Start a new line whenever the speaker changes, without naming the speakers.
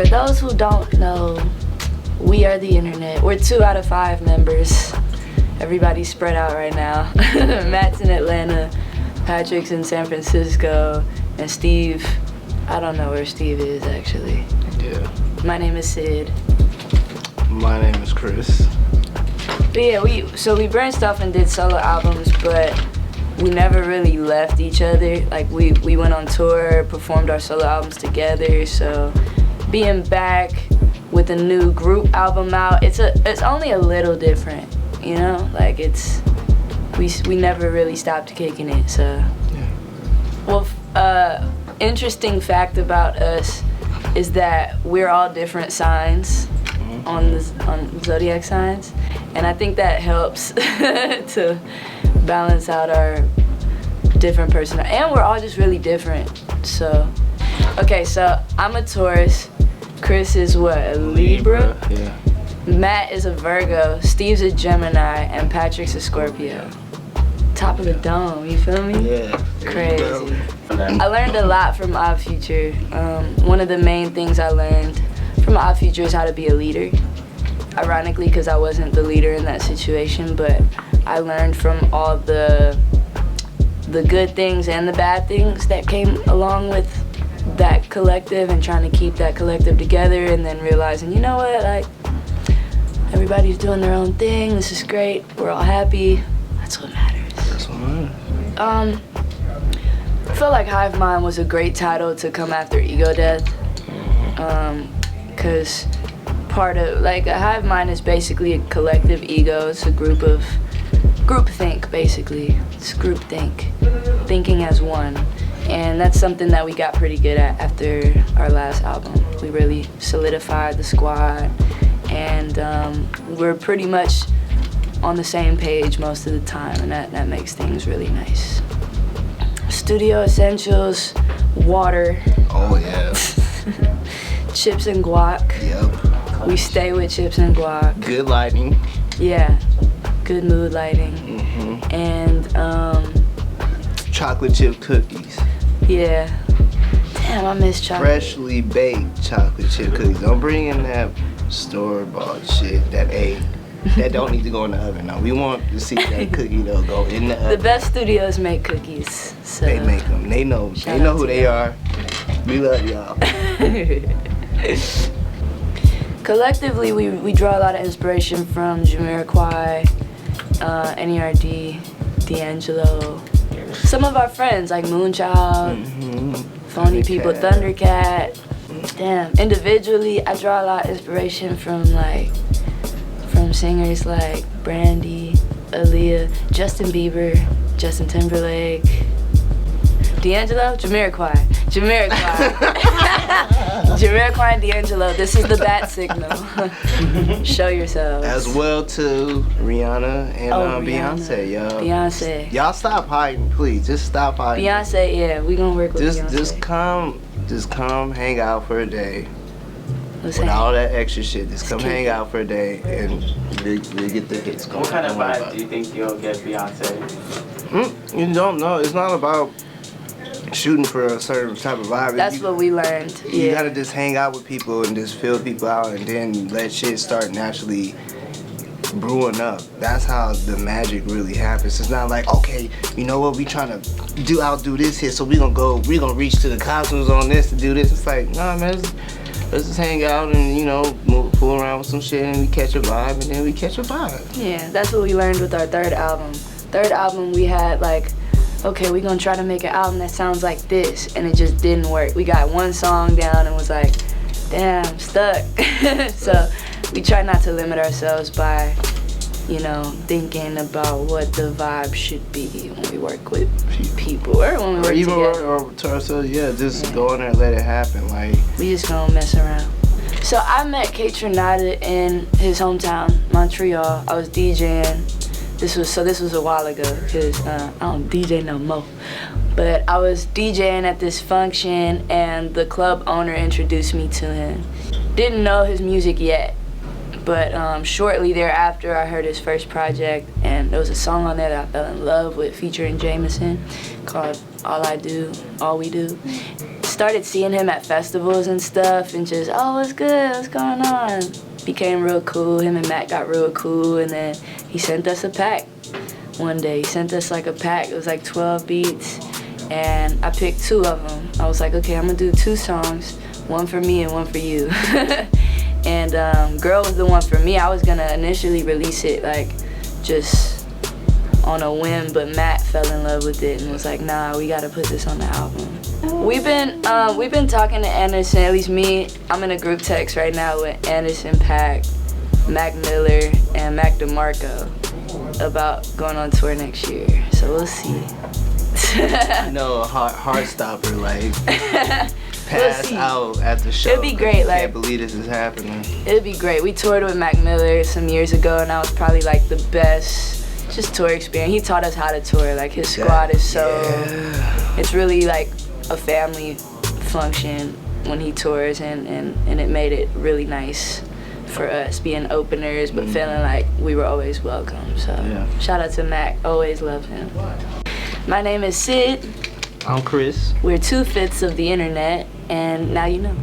those who don't know, we are the internet. We're 2 out of 5 members. Everybody's spread out right now. Matt's in Atlanta, Patrick's in San Francisco, and Steve, I don't know where Steve is actually.
Yeah.
My name is Sid.
My name is Chris.
But yeah, we branched off and did solo albums, but we never really left each other. Like we went on tour, performed our solo albums together. So being back with a new group album out, it's only a little different, you know. Like we never really stopped kicking it. So
Yeah.
well, interesting fact about us is that we're all different signs on zodiac signs, and I think that helps to balance out our different personality, and we're all just really different. So okay, so I'm a Taurus, Chris is what, a Libra?
Yeah.
Matt is a Virgo, Steve's a Gemini, and Patrick's a Scorpio. Top of the dome, you feel me?
Yeah.
Crazy. I learned a lot from Odd Future. One of the main things I learned from Odd Future is how to be a leader. Ironically, because I wasn't the leader in that situation, but I learned from all the good things and the bad things that came along with that collective, and trying to keep that collective together, and then realizing, you know what, like, everybody's doing their own thing, this is great, we're all happy, that's what matters.
That's what matters.
I feel like Hive Mind was a great title to come after ego death, because part of, like, a Hive Mind is basically a collective ego. It's a groupthink, basically. It's groupthink, thinking as one. And that's something that we got pretty good at after our last album. We really solidified the squad, and we're pretty much on the same page most of the time, and that makes things really nice. Studio essentials, water.
Oh yeah.
Chips and guac.
Yep.
We stay with chips and guac.
Good lighting.
Yeah, good mood lighting. And
chocolate chip cookies.
yeah. Damn, I miss chocolate.
Freshly baked chocolate chip cookies. Don't bring in that store-bought shit that don't need to go in the oven. No, we want to see that cookie though go in the oven.
The best studios make cookies. So
They make them. They know.
Shout
They know
out
who
to
they
them.
are. We love y'all.
Collectively, we draw a lot of inspiration from Jamiroquai, NERD, D'Angelo. Some of our friends like Moonchild, Phony People, Thundercat. Damn, individually, I draw a lot of inspiration from singers like Brandy, Aaliyah, Justin Bieber, Justin Timberlake, D'Angelo, Jamiroquai, Jamiroquai and D'Angelo. This is the bat signal. Show yourselves.
As well to Rihanna and
Rihanna.
Beyonce, yo.
Beyonce.
Y'all stop hiding, please. Just stop hiding.
Beyonce, yeah, we gonna work with Beyonce.
Just come hang out for a day.
Let's
With
hang.
all that extra shit, just come
Let's
hang
kick it.
out for a day and we get the hits going.
What kind of
Don't worry
vibe
about
do you think you'll get Beyonce?
it. You don't know. It's not about shooting for a certain type of vibe.
That's what we learned.
You
Yeah.
gotta just hang out with people and just feel people out, and then let shit start naturally brewing up. That's how the magic really happens. It's not like, okay, you know what, we trying to outdo this here, so we gonna reach to the costumes on this to do this. It's like, nah, man, let's just hang out and, you know, fool around with some shit, and we catch a vibe, and then we catch a vibe.
Yeah, that's what we learned with our third album. Third album, we had like, okay, we're gonna try to make an album that sounds like this, and it just didn't work. We got one song down and was like, damn, stuck. So we try not to limit ourselves by, you know, thinking about what the vibe should be when we work with people or when we work together.
Or to ourselves, yeah, just go in there and let it happen. Like,
We just gonna mess around. So I met Kaytranada in his hometown, Montreal. I was DJing. This was a while ago, because I don't DJ no more. But I was DJing at this function, and the club owner introduced me to him. Didn't know his music yet, But shortly thereafter, I heard his first project, and there was a song on there that I fell in love with, featuring Jameson, called All We Do. Started seeing him at festivals and stuff, and just, oh, what's good, what's going on? Became real cool. Him and Matt got real cool, and then he sent us a pack one day. He sent us like a pack. It was like 12 beats, and I picked 2 of them. I was like, okay, I'm gonna do 2 songs, one for me and one for you. And Girl was the one for me. I was gonna initially release it like just on a whim, but Matt fell in love with it and was like, nah, we gotta put this on the album. We've been talking to Anderson, at least me. I'm in a group text right now with Anderson.PAAK, Mac Miller, and Mac DeMarco about going on tour next year. So we'll see.
I know, a heart stopper, like pass out at the show.
It'd be great,
I
like,
can't believe this is happening.
It'd be great. We toured with Mac Miller some years ago, and that was probably like the best just tour experience. He taught us how to tour. Like, his squad is so, it's really like a family function when he tours, and it made it really nice for us being openers, but feeling like we were always welcome. So shout out to Mac, always love him. My name is Sid.
I'm Chris.
We're 2/5 of the internet, and now you know.